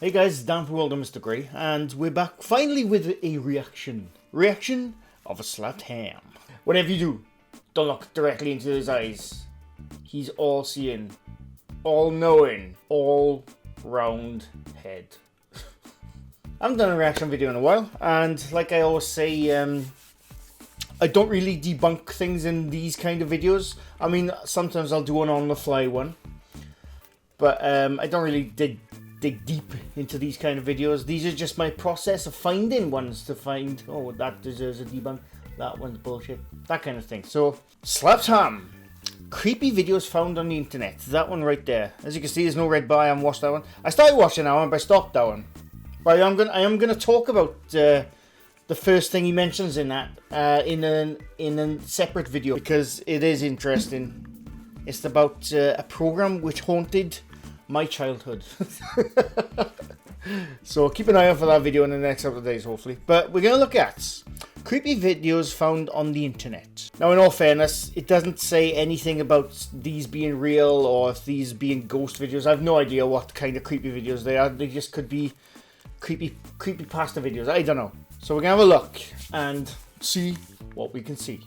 Hey guys, it's Dan from World of Mr. Grey, and we're back finally with a reaction. Reaction of a slapped ham. Whatever you do, don't look directly into his eyes. He's all-seeing, all-knowing, all-round head. I haven't done a reaction video in a while, and like I always say, I don't really debunk things in these kind of videos. I mean, sometimes I'll do an on-the-fly one, but I don't really dig deep into these kind of videos. These are just my process of finding ones to find, oh, that deserves a debunk, that one's bullshit, that kind of thing. So, slapped ham. Creepy videos found on the internet. That one right there. As you can see, there's no red bar. I haven't watched that one. I started watching that one, but I stopped that one. But I am gonna talk about the first thing he mentions in that in a separate video, because it is interesting. It's about a program which haunted my childhood. So keep an eye out for that video in the next couple of days, hopefully. But we're gonna look at creepy videos found on the internet. Now, in all fairness, it doesn't say anything about these being real or if these being ghost videos. I have no idea what kind of creepy videos they are. They just could be creepypasta videos. I don't know. So we're gonna have a look and see what we can see.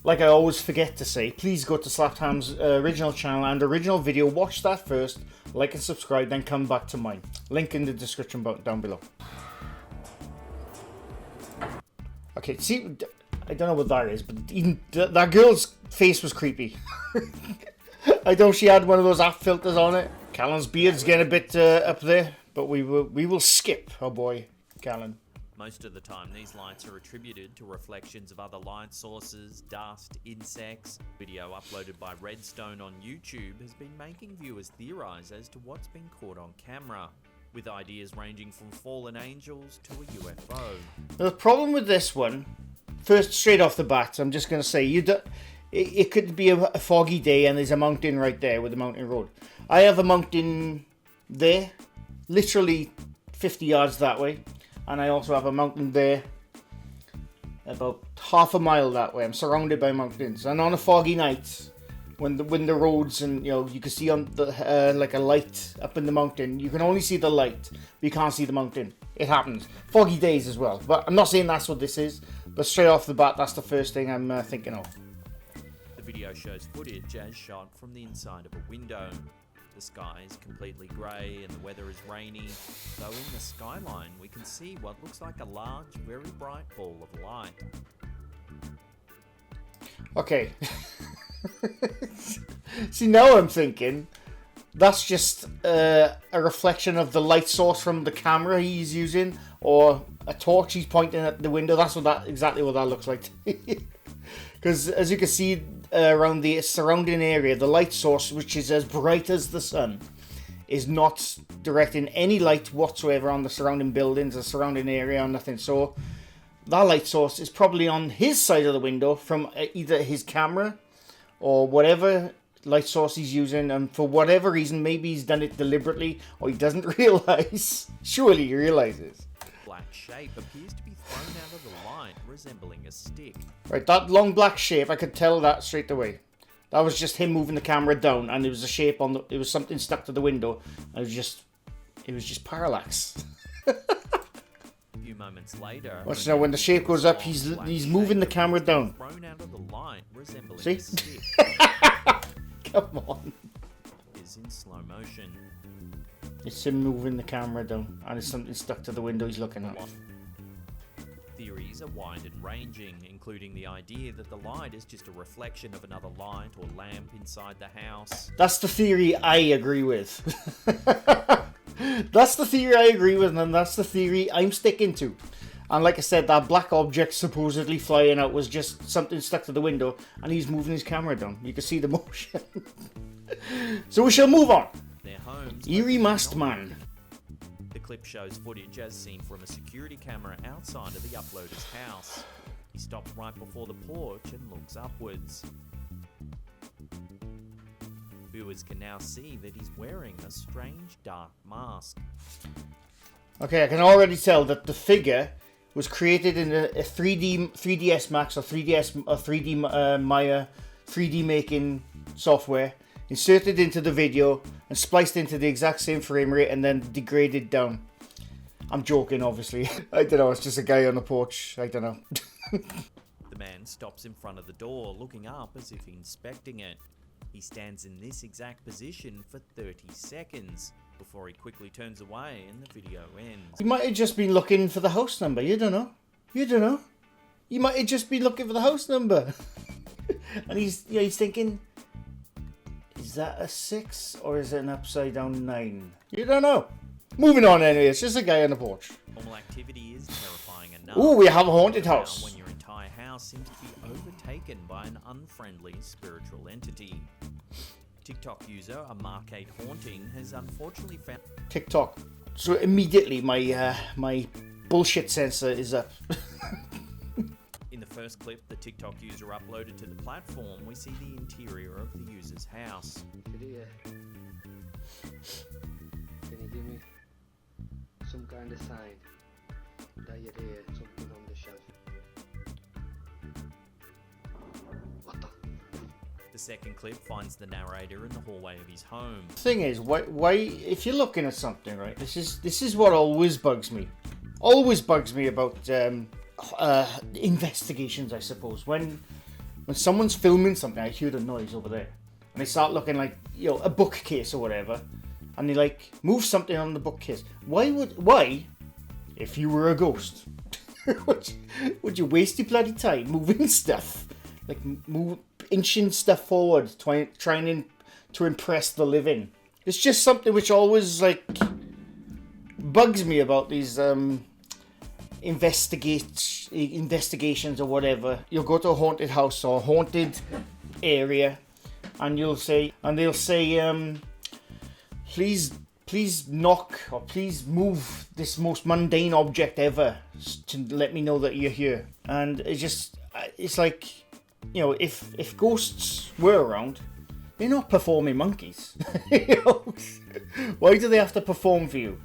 Like I always forget to say, please go to Slapped Ham's original channel and original video. Watch that first, like and subscribe, then come back to mine. Link in the description down below. Okay, see, I don't know what that is, but even that girl's face was creepy. I know she had one of those app filters on it. Callan's beard's getting a bit up there, but we will skip our boy Callan. Most of the time, these lights are attributed to reflections of other light sources, dust, insects. Video uploaded by Redstone on YouTube has been making viewers theorize as to what's been caught on camera, with ideas ranging from fallen angels to a UFO. Now, the problem with this one, first straight off the bat, I'm just going to say, it could be a foggy day and there's a mountain right there with the mountain road. I have a mountain there, literally 50 yards that way. And I also have a mountain there, about half a mile that way. I'm surrounded by mountains. And on a foggy night, when the roads and you can see on the like a light up in the mountain, you can only see the light, but you can't see the mountain. It happens. Foggy days as well. But I'm not saying that's what this is. But straight off the bat, that's the first thing I'm thinking of. The video shows footage as shot from the inside of a window. The sky is completely grey and the weather is rainy, though in the skyline we can see what looks like a large, very bright ball of light. Okay. See, now I'm thinking that's just a reflection of the light source from the camera he's using, or a torch he's pointing at the window. That's exactly what that looks like. Because as you can see around the surrounding area, the light source, which is as bright as the sun, is not directing any light whatsoever on the surrounding buildings, the surrounding area, or nothing. So that light source is probably on his side of the window from either his camera or whatever light source he's using, and for whatever reason, maybe he's done it deliberately or he doesn't realize. Surely he realizes. Black shape appears to be thrown out of the light, resembling a stick. Right, that long black shape, I could tell that straight away. That was just him moving the camera down, and it was a shape on the. It was something stuck to the window. And it was just parallax. A few moments later, watch now, when the shape goes up, he's moving the camera down. Thrown out of the light, resembling See? a stick. Come on. Is in slow motion. It's him moving the camera down, and it's something stuck to the window he's looking at. Theories are wide and ranging, including the idea that the light is just a reflection of another light or lamp inside the house. That's the theory I agree with. That's the theory I agree with, and that's the theory I'm sticking to. And like I said, that black object supposedly flying out was just something stuck to the window, and he's moving his camera down. You can see the motion. So we shall move on. Their homes Eerie Masked Man. The clip shows footage as seen from a security camera outside of the uploader's house. He stops right before the porch and looks upwards. Viewers can now see that he's wearing a strange dark mask. Okay, I can already tell that the figure was created in a 3ds Max or 3D Maya 3D making software. inserted into the video, and spliced into the exact same frame rate and then degraded down. I'm joking, obviously. I don't know, it's just a guy on the porch. I don't know. The man stops in front of the door, looking up as if inspecting it. He stands in this exact position for 30 seconds before he quickly turns away and the video ends. He might have just been looking for the house number. You don't know. You don't know. You might have just been looking for the house number. And he's thinking, is that a 6 or is it an upside down 9? You don't know. Moving on anyway, it's just a guy on the porch. Normal activity is terrifying enough. Ooh, we have a haunted house. When your entire house seems to be overtaken by an unfriendly spiritual entity. TikTok user a Mark 8 Haunting has unfortunately found TikTok. So immediately my bullshit sensor is up. In the first clip the TikTok user uploaded to the platform, we see the interior of the user's house. Can you give me some kind of sign that you'd hear something on the shelf? What the? The second clip finds the narrator in the hallway of his home. Thing is, why if you're looking at something, right? This is what always bugs me. Always bugs me about investigations, I suppose. When someone's filming something, I hear the noise over there, and they start looking like, you know, a bookcase or whatever, and they like move something on the bookcase. Why, if you were a ghost, would you waste your bloody time moving stuff, like inching stuff forward, trying to impress the living? It's just something which always like bugs me about these investigations or whatever. You'll go to a haunted house or a haunted area, and they'll say, please knock or please move this most mundane object ever to let me know that you're here. And it's like, you know, if ghosts were around, they're not performing monkeys. You know? Why do they have to perform for you?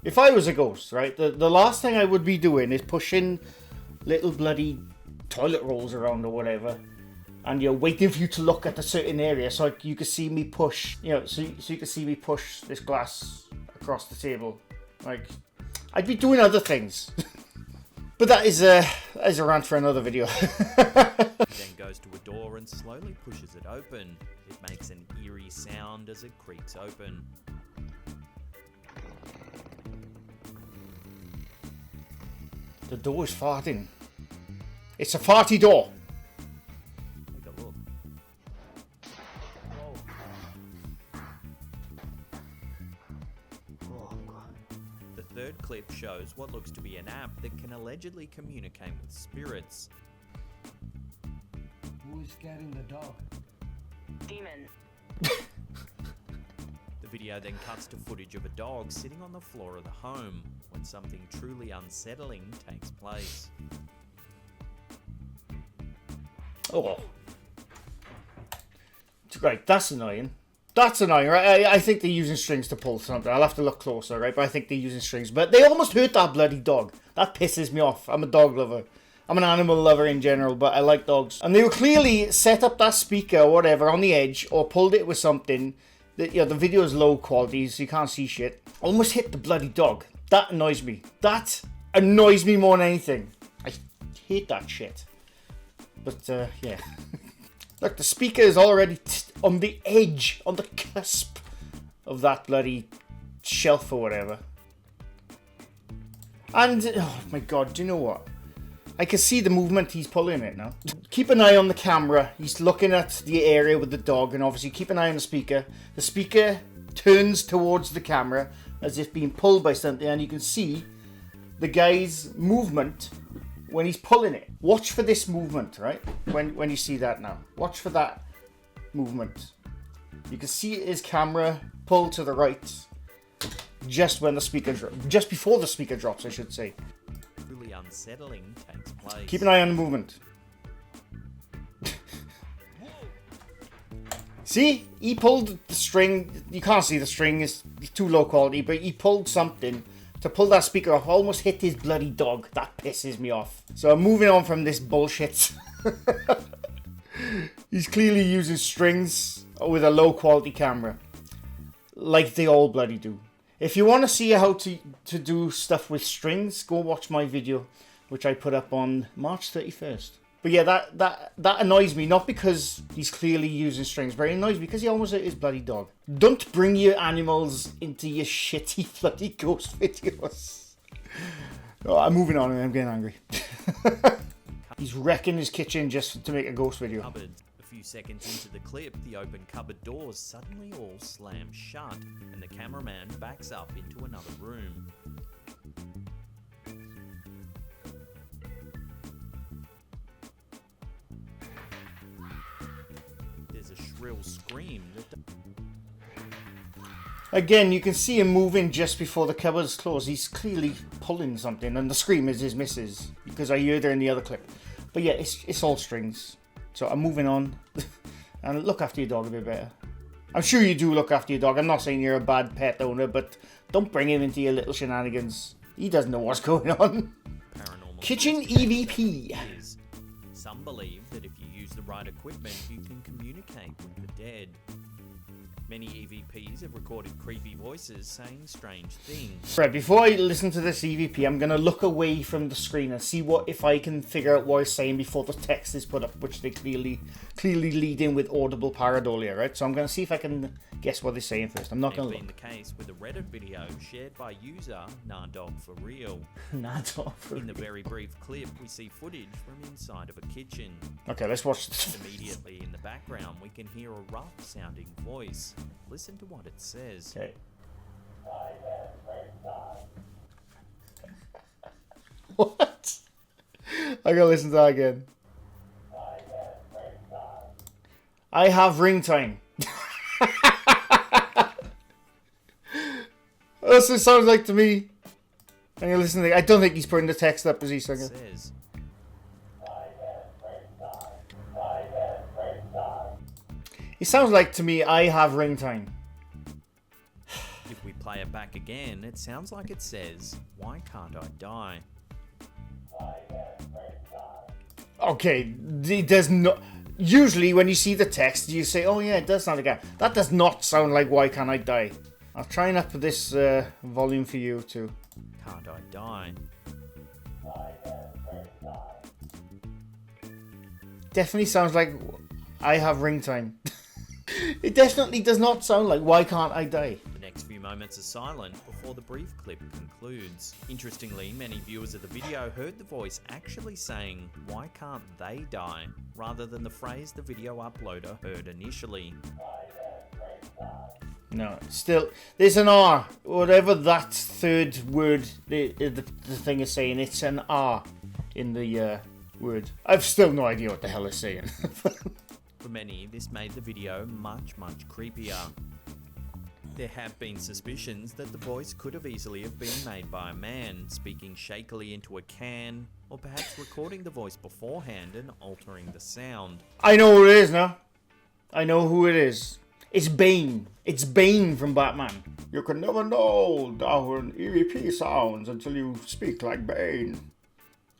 If I was a ghost, right, the last thing I would be doing is pushing little bloody toilet rolls around or whatever, and you're waiting for you to look at a certain area so you can see me push, you know, so you can see me push this glass across the table. Like, I'd be doing other things. But that is a rant for another video. He then goes to a door and slowly pushes it open. It makes an eerie sound as it creaks open. The door is farting. It's a farty door. Take a look. Oh God. The third clip shows what looks to be an app that can allegedly communicate with spirits. Who is scaring the dog? Demon. The video then cuts to footage of a dog sitting on the floor of the home when something truly unsettling takes place. Oh. Right, that's annoying. That's annoying, right? I think they're using strings to pull something. I'll have to look closer, right? But I think they're using strings. But they almost hurt that bloody dog. That pisses me off. I'm a dog lover. I'm an animal lover in general, but I like dogs. And they were clearly set up that speaker or whatever on the edge, or pulled it with something that, you know, the video is low quality, so you can't see shit. Almost hit the bloody dog. That annoys me. That annoys me more than anything. I hate that shit. But, yeah. Look, the speaker is already on the edge, on the cusp of that bloody shelf or whatever. And, oh my god, do you know what? I can see the movement he's pulling it now. Keep an eye on the camera. He's looking at the area with the dog, and obviously keep an eye on the speaker. The speaker turns towards the camera as if being pulled by something, and you can see the guy's movement when he's pulling it. Watch for this movement, right? When you see that now. Watch for that movement. You can see his camera pull to the right just when the speaker just before the speaker drops, I should say. Truly unsettling takes place. Keep an eye on the movement. See? He pulled the string. You can't see the string, it's too low quality, but he pulled something to pull that speaker off. Almost hit his bloody dog. That pisses me off. So I'm moving on from this bullshit. He's clearly using strings with a low quality camera, like they all bloody do. If you want to see how to do stuff with strings, go watch my video, which I put up on March 31st. But yeah, that annoys me, not because he's clearly using strings, but it annoys me because he almost hit his bloody dog. Don't bring your animals into your shitty bloody ghost videos. Oh, I'm moving on and I'm getting angry. He's wrecking his kitchen just to make a ghost video. Cupboards. A few seconds into the clip, the open cupboard doors suddenly all slam shut, and the cameraman backs up into another room. There's a shrill scream that Again, you can see him moving just before the cupboard's closed. He's clearly pulling something, and the scream is his missus, because I heard her in the other clip. But yeah, it's all strings. So I'm moving on. And look after your dog a bit better. I'm sure you do look after your dog. I'm not saying you're a bad pet owner, but don't bring him into your little shenanigans. He doesn't know what's going on. Paranormal Kitchen Kitchen EVP. is. Some believe that if you use the right equipment, you can communicate with the dead. Many EVPs have recorded creepy voices saying strange things. Right, before I listen to this EVP, I'm going to look away from the screen and see if I can figure out what he's saying before the text is put up, which they clearly lead in with audible pareidolia, right? So I'm going to see if I can guess what they're saying first. I'm not going to Been look. the case with a Reddit video shared by user Nardog for Real. Nah, don't. In the very brief clip, we see footage from inside of a kitchen. Okay, let's watch this. Immediately in the background, we can hear a rough-sounding voice. Listen to what it says. Okay. What? I gotta listen to that again. I have ring time. That's what it sounds like to me. I'm gonna listen to I don't think he's putting the text up as he's It singing. says, It sounds like to me, I have ring time. if we play it back again, it sounds like it says, "Why can't I die?" Okay, there's no. Usually, when you see the text, you say, "Oh yeah, it does sound like that." That does not sound like "Why can't I die?" I'll try and up this volume for you too. Can't I die? Definitely sounds like I have ring time. It definitely does not sound like "Why can't I die?" The next few moments are silent before the brief clip concludes. Interestingly, many viewers of the video heard the voice actually saying, "Why can't they die?" rather than the phrase the video uploader heard initially. No, still, there's an R. Whatever that third word the thing is saying, it's an R in the word. I've still no idea what the hell it's saying. For many, this made the video much creepier. There have been suspicions that the voice could have easily have been made by a man, speaking shakily into a can, or perhaps recording the voice beforehand and altering the sound. I know who it is now. I know who it is. It's Bane. It's Bane from Batman. You can never know how an EVP sounds until you speak like Bane.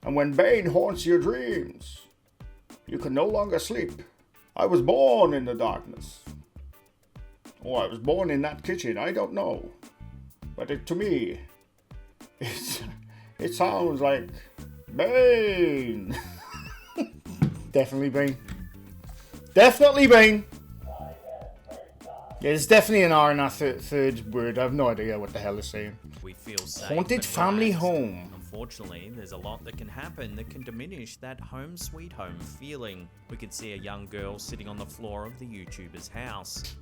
And when Bane haunts your dreams, you can no longer sleep. I was born in the darkness. Or I was born in that kitchen, I don't know. But to me, it sounds like Bane. Definitely Bane. Definitely Bane. Yeah, there's definitely an R in that third word. I have no idea what the hell it's saying. We feel safe. Haunted and family relaxed. home. Unfortunately, there's a lot that can happen that can diminish that home sweet home feeling. We can see a young girl sitting on the floor of the YouTuber's house.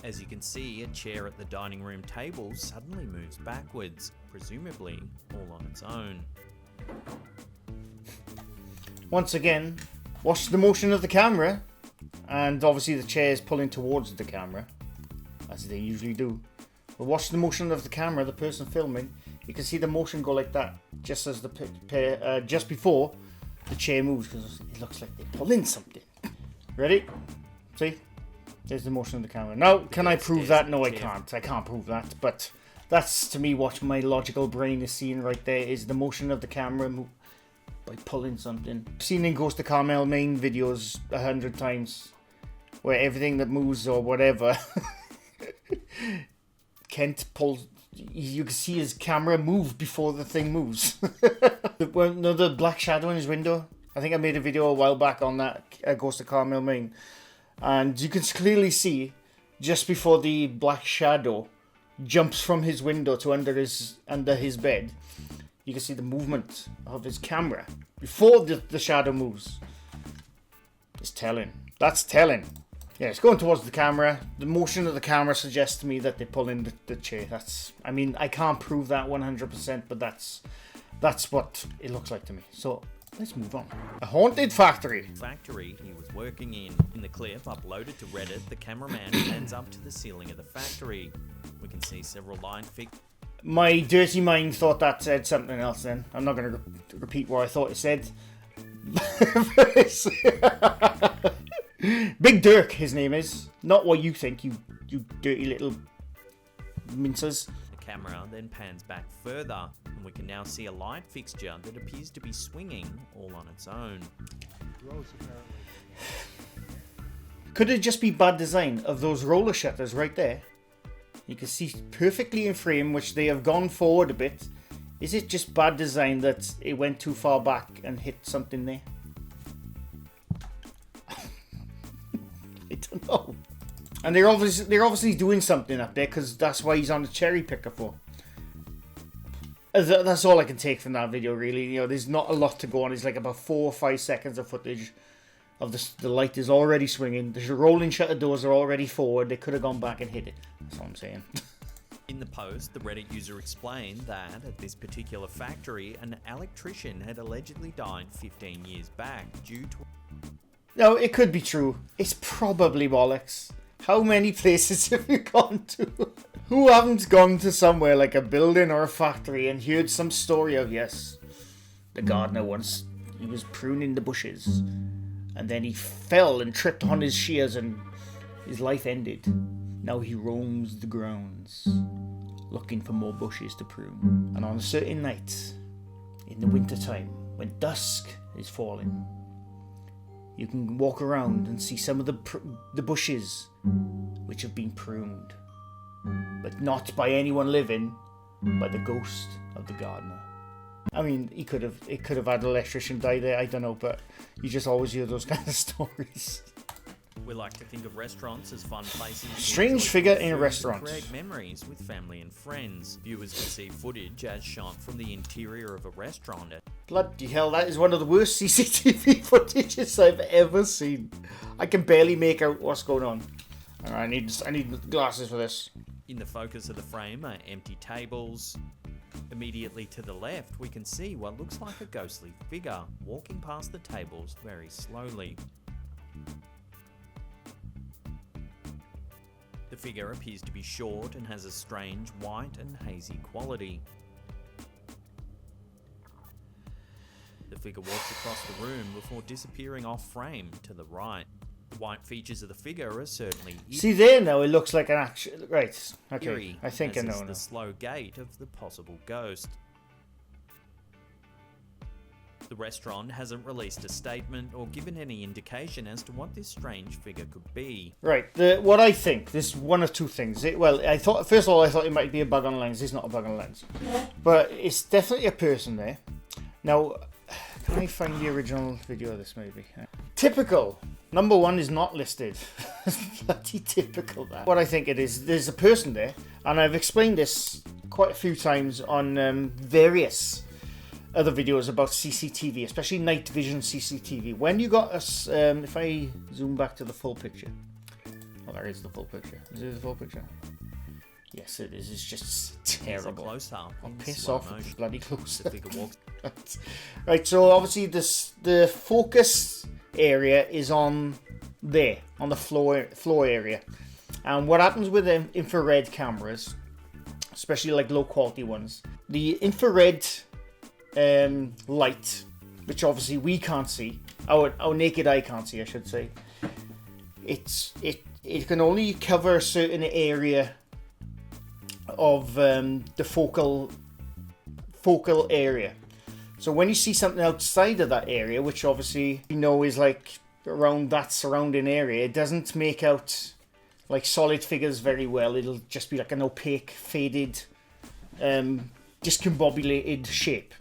As you can see, a chair at the dining room table suddenly moves backwards, presumably all on its own. Once again, watch the motion of the camera. And obviously the chair is pulling towards the camera, as they usually do. But watch the motion of the camera, the person filming. You can see the motion go like that, just as just before the chair moves, because it looks like they're pulling something. Ready? See? There's the motion of the camera. Now, can I prove that? No, I can't. I can't prove that. But that's, to me, what my logical brain is seeing right there, is the motion of the camera by pulling something. I've seen in Ghost of Carmel main videos 100 times, where everything that moves or whatever, Kent pulls. You can see his camera move before the thing moves. Another black shadow in his window. I think I made a video a while back on that Ghost of Carmel main, and you can clearly see just before the black shadow jumps from his window to under his bed. You can see the movement of his camera before the shadow moves. It's telling. That's telling. Yeah, it's going towards the camera. The motion of the camera suggests to me that they pull in the chair. I mean, I can't prove that 100%, but that's what it looks like to me. So let's move on. A haunted factory. Factory he was working in. In the clip uploaded to Reddit, the cameraman pans up to the ceiling of the factory. We can see several line fixtures. My dirty mind thought that said something else then. I'm not going to repeat what I thought it said. Big Dirk, his name is. Not what you think, you dirty little mincers. The camera then pans back further, and we can now see a light fixture that appears to be swinging all on its own. Could it just be bad design of those roller shutters right there? You can see perfectly in frame, which they have gone forward a bit. Is it just bad design that it went too far back and hit something there? I don't know. And they're obviously doing something up there, because that's why he's on the cherry picker for. That's all I can take from that video, really. You know, there's not a lot to go on. It's like about 4 or 5 seconds of footage of the light is already swinging. The rolling shutter doors are already forward. They could have gone back and hit it. That's all I'm saying. In the post, the Reddit user explained that at this particular factory, an electrician had allegedly died 15 years back due to... No, it could be true. It's probably bollocks. How many places have you gone to? Who haven't gone to somewhere like a building or a factory and heard some story of, yes, the gardener once, he was pruning the bushes, and then he fell and tripped on his shears and his life ended. Now he roams the grounds, looking for more bushes to prune. And on a certain night, in the winter time, when dusk is falling, you can walk around and see some of the bushes which have been pruned, but not by anyone living, by the ghost of the gardener. I mean, it could have had an electrician die there, I don't know, but you just always hear those kind of stories. We like to think of restaurants as fun places. Strange figure in a restaurant. Create memories with family and friends. Viewers can see footage as shot from the interior of a restaurant. Bloody hell, that is one of the worst CCTV footages I've ever seen. I can barely make out what's going on. I need glasses for this. In the focus of the frame are empty tables. Immediately to the left, we can see what looks like a ghostly figure walking past the tables very slowly. The figure appears to be short and has a strange white and hazy quality. The figure walks across the room before disappearing off frame to the right. The white features of the figure are certainly see there now, it looks like an action. Right, okay, eerie, I think I know now. the slow gait of the possible ghost. The restaurant hasn't released a statement or given any indication as to what this strange figure could be. Right, what I think, there's one of two things. First of all, I thought it might be a bug on the lens. It's not a bug on the lens. But it's definitely a person there. Now, can I find the original video of this maybe? Typical. Number 1 is not listed. Bloody typical, that. What I think it is, there's a person there, and I've explained this quite a few times on various other videos about CCTV, especially night vision CCTV. When you got us, if I zoom back to the full picture, well, there is the full picture. Is it the full picture? Yes, it is. It's just terrible. Close up. Oh, piss off! It's bloody close. The figure walks. Right, so obviously the focus area is on there, on the floor area, and what happens with the infrared cameras, especially like low quality ones, the infrared light, which obviously we can't see, our naked eye can't see, I should say, it can only cover a certain area of the focal area. So when you see something outside of that area, which obviously you know is like around that surrounding area, it doesn't make out like solid figures very well. It'll just be like an opaque, faded, discombobulated shape.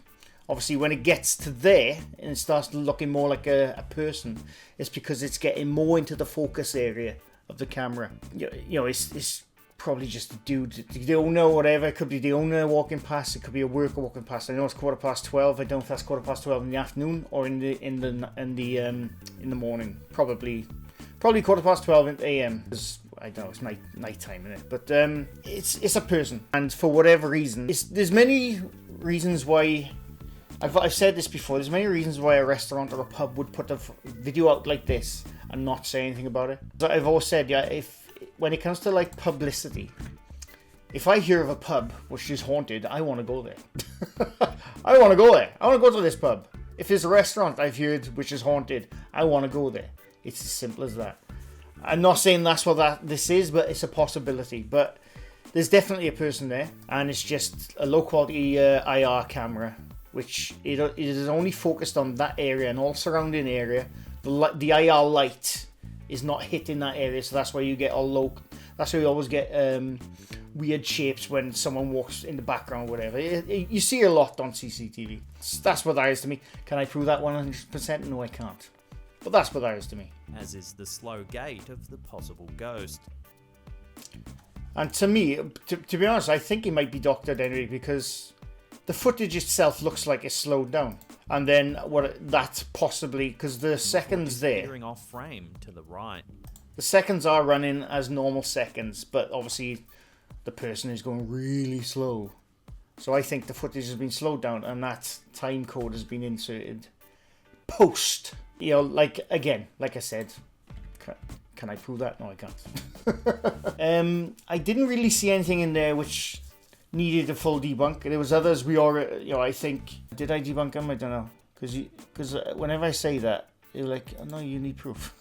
Obviously, when it gets to there and it starts looking more like a person, it's because it's getting more into the focus area of the camera. You know, it's probably just a dude, the owner or whatever. It could be the owner walking past. It could be a worker walking past. I know it's 12:15. I don't know if that's 12:15 in the afternoon or in the morning. Probably 12:15 a.m. Because I don't know, it's night time, isn't it? But it's a person, and for whatever reason, there's many reasons why. I've said this before. There's many reasons why a restaurant or a pub would put a video out like this and not say anything about it. So I've always said, yeah, when it comes to like publicity, if I hear of a pub which is haunted, I want to go there. I want to go there. I want to go to this pub. If there's a restaurant I've heard which is haunted, I want to go there. It's as simple as that. I'm not saying that's what this is, but it's a possibility. But there's definitely a person there, and it's just a low quality IR camera, which it is only focused on that area and all surrounding area. The IR light is not hitting that area, so that's why you get all low. That's why you always get weird shapes when someone walks in the background or whatever. You see a lot on CCTV. That's what that is to me. Can I prove that 100%? No, I can't. But that's what that is to me. As is the slow gait of the possible ghost. And to me, to be honest, I think he might be doctored anyway, because the footage itself looks like it's slowed down. And then that's possibly because the seconds there, Veering off frame to the right. the seconds are running as normal seconds, but obviously the person is going really slow. So I think the footage has been slowed down, and that time code has been inserted post. You know, like I said, can I prove that? No, I can't. I didn't really see anything in there which needed a full debunk. There was others we already, I think, did I debunk them? I don't know, because whenever I say that, you're like, oh, no, you need proof.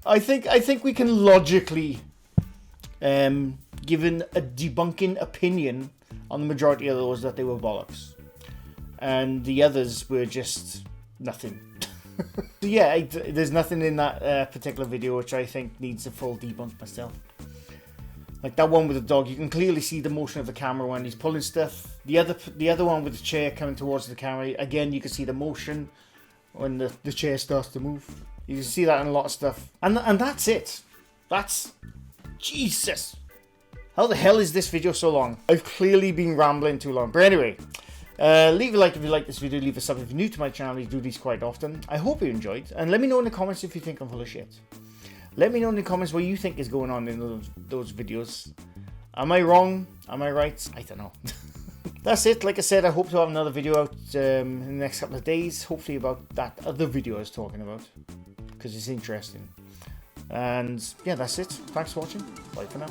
I think we can logically give a debunking opinion on the majority of those that they were bollocks, and the others were just nothing. So yeah, there's nothing in that particular video which I think needs a full debunk myself. Like that one with the dog, you can clearly see the motion of the camera when he's pulling stuff. The other one with the chair coming towards the camera, again you can see the motion when the chair starts to move. You can see that in a lot of stuff. And that's it. That's... Jesus! How the hell is this video so long? I've clearly been rambling too long. But anyway, leave a like if you like this video, leave a sub if you're new to my channel. I do these quite often. I hope you enjoyed. And let me know in the comments if you think I'm full of shit. Let me know in the comments what you think is going on in those videos. Am I wrong? Am I right? I don't know. That's it. Like I said, I hope to have another video out in the next couple of days. Hopefully about that other video I was talking about, because it's interesting. And yeah, that's it. Thanks for watching. Bye for now.